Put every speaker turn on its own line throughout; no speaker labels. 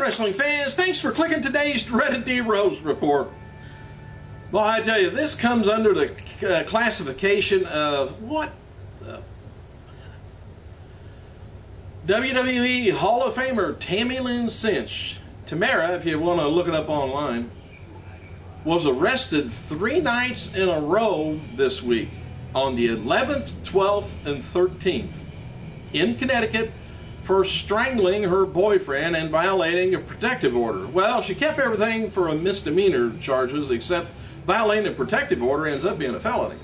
wrestling fans, thanks for clicking today's Dreaded D-Rose report. Well, I tell you, this comes under the classification of what? WWE Hall of Famer Tammy Lynn Cinch, Tamara, if you want to look it up online, was arrested 3 nights in a row this week on the 11th, 12th, and 13th in Connecticut for strangling her boyfriend and violating a protective order. Well, she kept everything for a misdemeanor charges, except violating a protective order ends up being a felony.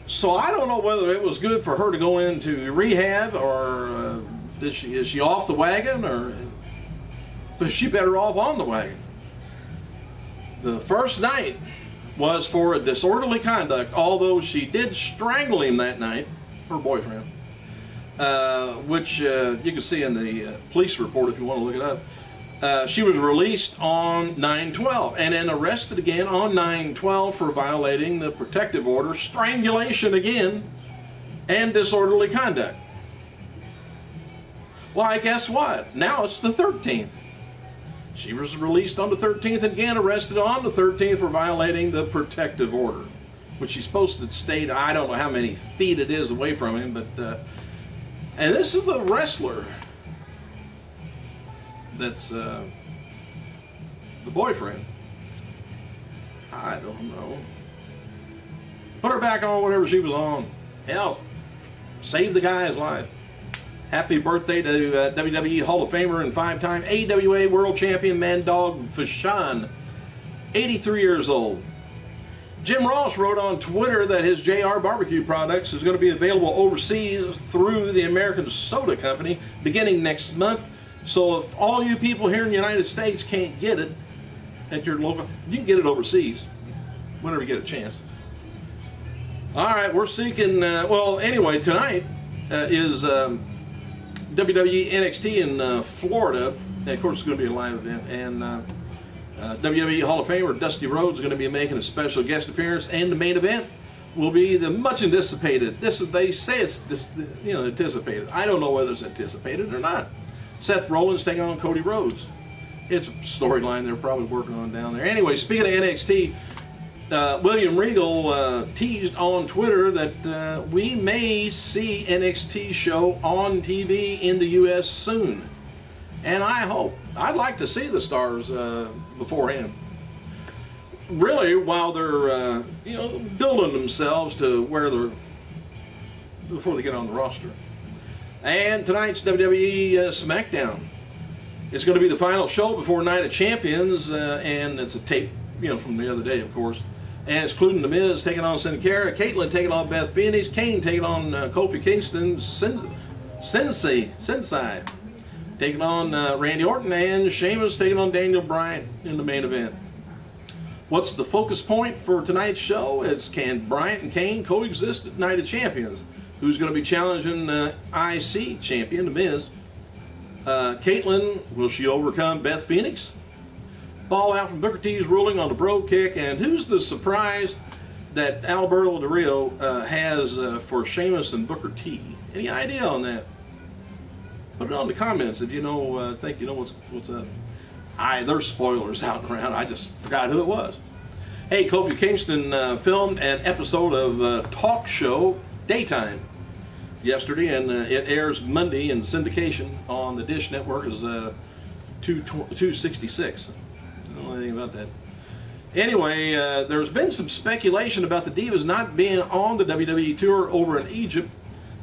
So I don't know whether it was good for her to go into rehab, or is she off the wagon, or is she better off on the wagon? The first night was for a disorderly conduct, although she did strangle him that night, her boyfriend, which you can see in the police report if you want to look it up. She was released on 9/12 and then arrested again on 9/12 for violating the protective order, strangulation again, and disorderly conduct. Why, guess what? Now it's the 13th. She was released on the 13th and again arrested on the 13th for violating the protective order, which she's supposed to stay, I don't know how many feet it is away from him, but and this is the wrestler that's the boyfriend. I don't know. Put her back on whatever she was on. Hell, save the guy's life. Happy birthday to WWE Hall of Famer and 5-time AWA World Champion Mad Dog Vachon, 83 years old. Jim Ross wrote on Twitter that his JR Barbecue products is going to be available overseas through the American Soda Company beginning next month. So if all you people here in the United States can't get it at your local, you can get it overseas whenever you get a chance. All right, we're seeking, well, anyway, tonight is WWE NXT in Florida. And of course, it's going to be a live event. And WWE Hall of Famer Dusty Rhodes is going to be making a special guest appearance. And the main event will be the much anticipated. They say it's anticipated. I don't know whether it's anticipated or not. Seth Rollins taking on Cody Rhodes. It's a storyline they're probably working on down there. Anyway, speaking of NXT, William Regal teased on Twitter that we may see NXT show on TV in the U.S. soon. And I'd like to see the stars beforehand. Really, while they're building themselves to where they're before they get on the roster. And tonight's WWE SmackDown. It's going to be the final show before Night of Champions, and it's a tape, from the other day, of course. And it's including The Miz taking on Sin Cara, Caitlyn taking on Beth Phoenix, Kane taking on Kofi Kingston, Sensei taking on Randy Orton, and Sheamus taking on Daniel Bryan in the main event. What's the focus point for tonight's show? Is can Bryan and Kane coexist at Night of Champions? Who's going to be challenging IC champion, The Miz? Caitlyn, will she overcome Beth Phoenix? Fallout from Booker T's ruling on the Bro Kick, and who's the surprise that Alberto Del Rio has for Sheamus and Booker T? Any idea on that? Put it on the comments if you know, think you know what's up. There's spoilers out around. I just forgot who it was. Hey, Kofi Kingston filmed an episode of Talk Show Daytime yesterday, and it airs Monday in syndication on the Dish Network. Is 266. I don't know anything about that. Anyway, there's been some speculation about the Divas not being on the WWE tour over in Egypt,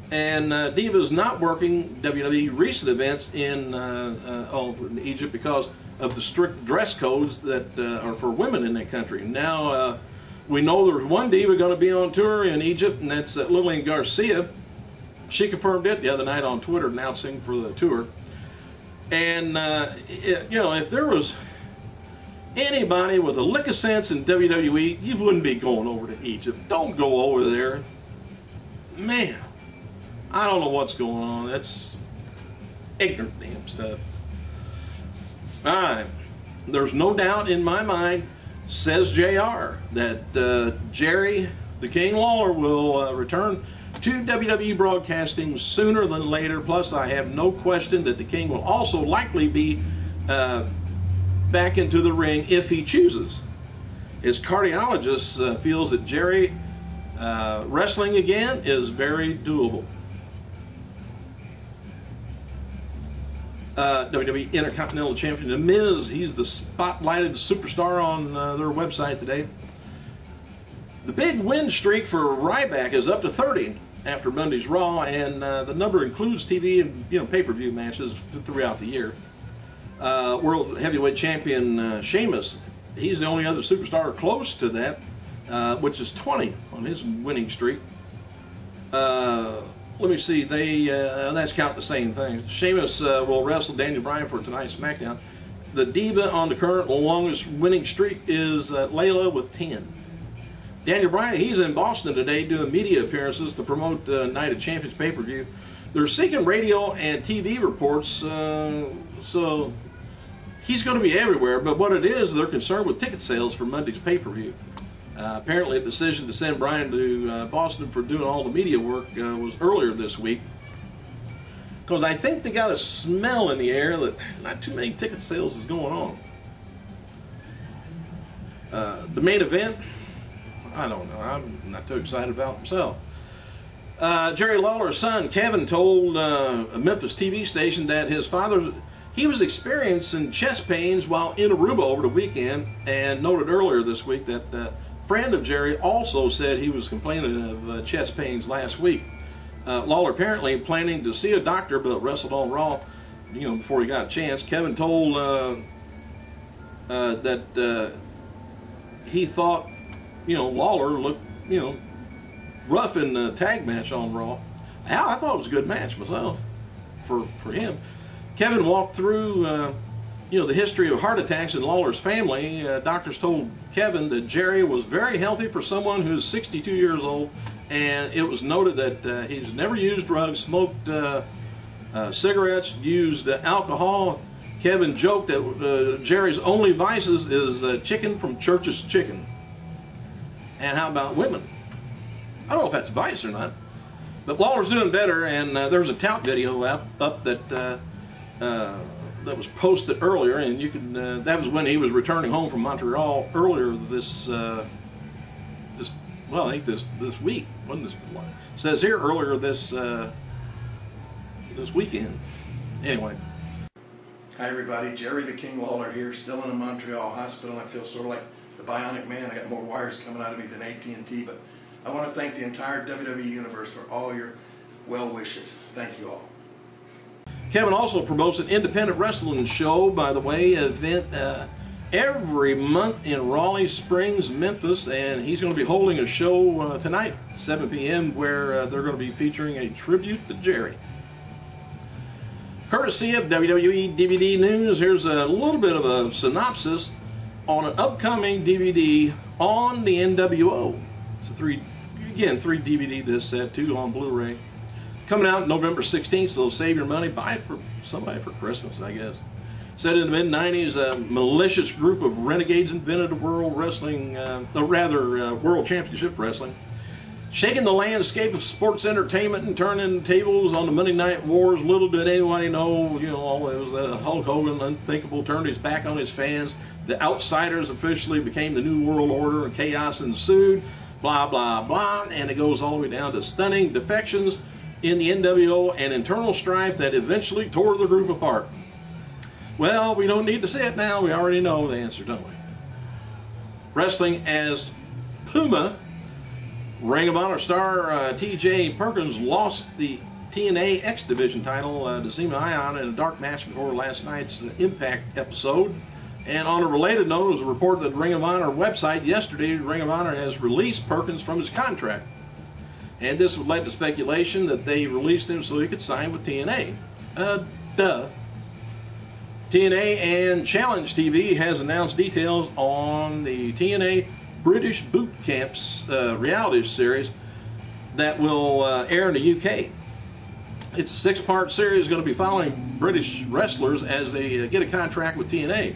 and Divas not working WWE recent events in over in Egypt because of the strict dress codes that are for women in that country. Now we know there's one Diva going to be on tour in Egypt, and that's Lillian Garcia. She confirmed it the other night on Twitter, announcing for the tour. And if there was anybody with a lick of sense in WWE, you wouldn't be going over to Egypt. Don't go over there. Man, I don't know what's going on. That's ignorant damn stuff. All right. There's no doubt in my mind, says JR, that Jerry the King Lawler will return to WWE broadcasting sooner than later. Plus, I have no question that the King will also likely be back into the ring if he chooses. His cardiologist feels that Jerry wrestling again is very doable. WWE Intercontinental Champion The Miz, he's the spotlighted superstar on their website today. The big win streak for Ryback is up to 30 after Monday's Raw, and the number includes TV and pay-per-view matches throughout the year. World Heavyweight Champion Sheamus, he's the only other superstar close to that, which is 20 on his winning streak. Let me see, that's counting the same thing. Sheamus will wrestle Daniel Bryan for tonight's SmackDown. The Diva on the current longest winning streak is Layla with 10. Daniel Bryan, he's in Boston today doing media appearances to promote Night of Champions pay-per-view. They're seeking radio and TV reports, so he's going to be everywhere. But what it is, they're concerned with ticket sales for Monday's pay-per-view. Apparently a decision to send Bryan to Boston for doing all the media work was earlier this week. Because I think they got a smell in the air that not too many ticket sales is going on. The main event, I don't know. I'm not too excited about it myself. Jerry Lawler's son, Kevin, told a Memphis TV station that his father, he was experiencing chest pains while in Aruba over the weekend, and noted earlier this week that a friend of Jerry also said he was complaining of chest pains last week. Lawler apparently planning to see a doctor, but wrestled on Raw, before he got a chance. Kevin told that he thought, Lawler looked, rough in the tag match on Raw. I thought it was a good match myself for him. Kevin walked through, the history of heart attacks in Lawler's family. Doctors told Kevin that Jerry was very healthy for someone who's 62 years old, and it was noted that he's never used drugs, smoked cigarettes, used alcohol. Kevin joked that Jerry's only vices is chicken from Church's Chicken. And how about women? I don't know if that's vice or not, but Lawler's doing better, and there's a tout video up that was posted earlier, and you can that was when he was returning home from Montreal earlier this week. Wasn't this? It says here earlier this weekend. Anyway.
Hi everybody, Jerry the King Lawler here, still in a Montreal hospital. I feel sort of like the Bionic Man. I got more wires coming out of me than AT&T, but I want to thank the entire WWE Universe for all your well wishes. Thank you all.
Kevin also promotes an independent wrestling show, by the way, event every month in Raleigh Springs, Memphis, and he's going to be holding a show tonight, 7 p.m., where they're going to be featuring a tribute to Jerry. Courtesy of WWE DVD News, here's a little bit of a synopsis on an upcoming DVD on the N.W.O. It's a three DVD disc set, 2 on Blu-ray. Coming out November 16th, so save your money, buy it for somebody for Christmas, I guess. Set in the mid-90s, a malicious group of renegades invented the world wrestling, World Championship Wrestling, shaking the landscape of sports entertainment and turning tables on the Monday Night Wars. Little did anybody know, it was Hulk Hogan, unthinkable, turned his back on his fans. The Outsiders officially became the New World Order, and chaos ensued, blah, blah, blah, and it goes all the way down to stunning defections in the N.W.O. and internal strife that eventually tore the group apart. Well, we don't need to say it now. We already know the answer, don't we? Wrestling as Puma, Ring of Honor star T.J. Perkins lost the TNA X Division title to Zema Ion in a dark match before last night's Impact episode. And on a related note, it was a report that Ring of Honor website yesterday, Ring of Honor has released Perkins from his contract. And this led to speculation that they released him so he could sign with TNA. TNA and Challenge TV has announced details on the TNA British Boot Camps reality series that will air in the UK. It's a 6-part series going to be following British wrestlers as they get a contract with TNA.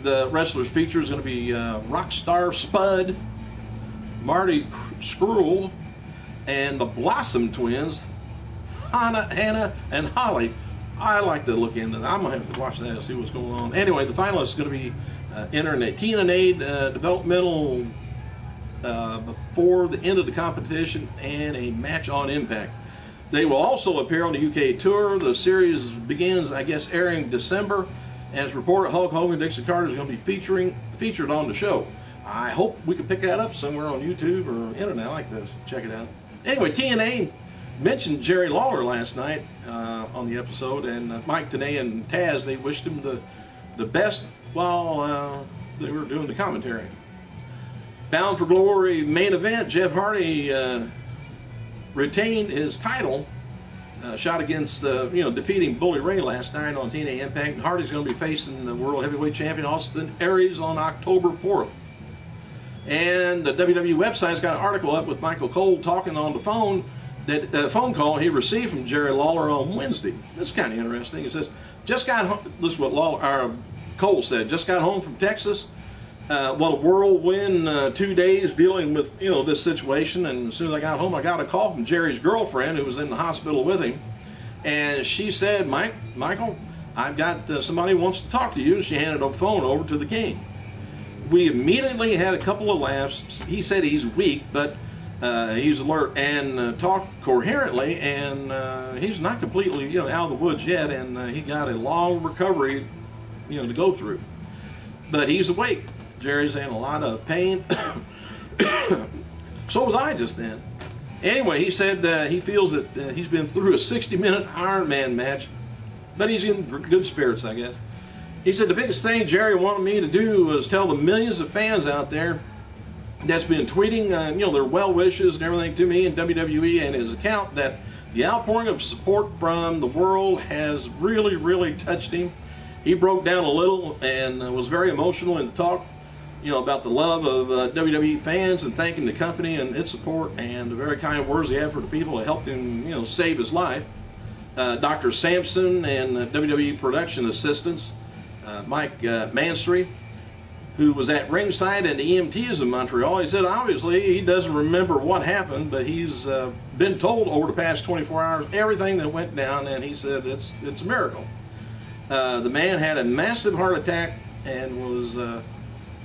The wrestlers feature is going to be Rockstar Spud, Marty Scurll, and the Blossom twins, Hannah and Holly. I like to look into that. I'm going to have to watch that and see what's going on. Anyway, the finalists are going to be entering a TNA developmental before the end of the competition and a match on Impact. They will also appear on the UK tour. The series begins, I guess, airing December. As reported, Hulk Hogan and Dixie Carter is going to be featured on the show. I hope we can pick that up somewhere on YouTube or internet. I like this. Check it out. Anyway, TNA mentioned Jerry Lawler last night on the episode, and Mike Tenay and Taz, they wished him the best while they were doing the commentary. Bound for Glory main event, Jeff Hardy retained his title, shot against defeating Bully Ray last night on TNA Impact. And Hardy's going to be facing the World Heavyweight Champion Austin Aries on October 4th. And the WWE website's got an article up with Michael Cole talking on the phone, that phone call he received from Jerry Lawler on Wednesday. That's kind of interesting. It says, just got home, this is what Cole said, just got home from Texas. What a whirlwind 2 days dealing with this situation, and as soon as I got home I got a call from Jerry's girlfriend who was in the hospital with him, and she said, Michael, I've got somebody who wants to talk to you, and she handed the phone over to the King. We immediately had a couple of laughs. He said he's weak, but he's alert and talked coherently, and he's not completely out of the woods yet, and he got a long recovery to go through, but he's awake. Jerry's in a lot of pain. So was I just then. Anyway, he said he feels that he's been through a 60-minute Iron Man match, but he's in good spirits, I guess. He said the biggest thing Jerry wanted me to do was tell the millions of fans out there that's been tweeting their well wishes and everything to me and WWE and his account that the outpouring of support from the world has really, really touched him. He broke down a little and was very emotional in the talk, about the love of WWE fans and thanking the company and its support and the very kind words he had for the people that helped him, save his life. Dr. Sampson and WWE production assistants, Mike Manstry, who was at ringside and the EMTs in Montreal. He said obviously he doesn't remember what happened, but he's been told over the past 24 hours everything that went down, and he said it's a miracle. The man had a massive heart attack and was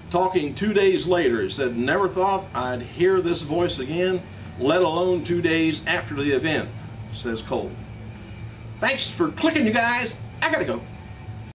talking 2 days later. He said, never thought I'd hear this voice again, let alone 2 days after the event, says Cole. Thanks for clicking, you guys. I gotta go.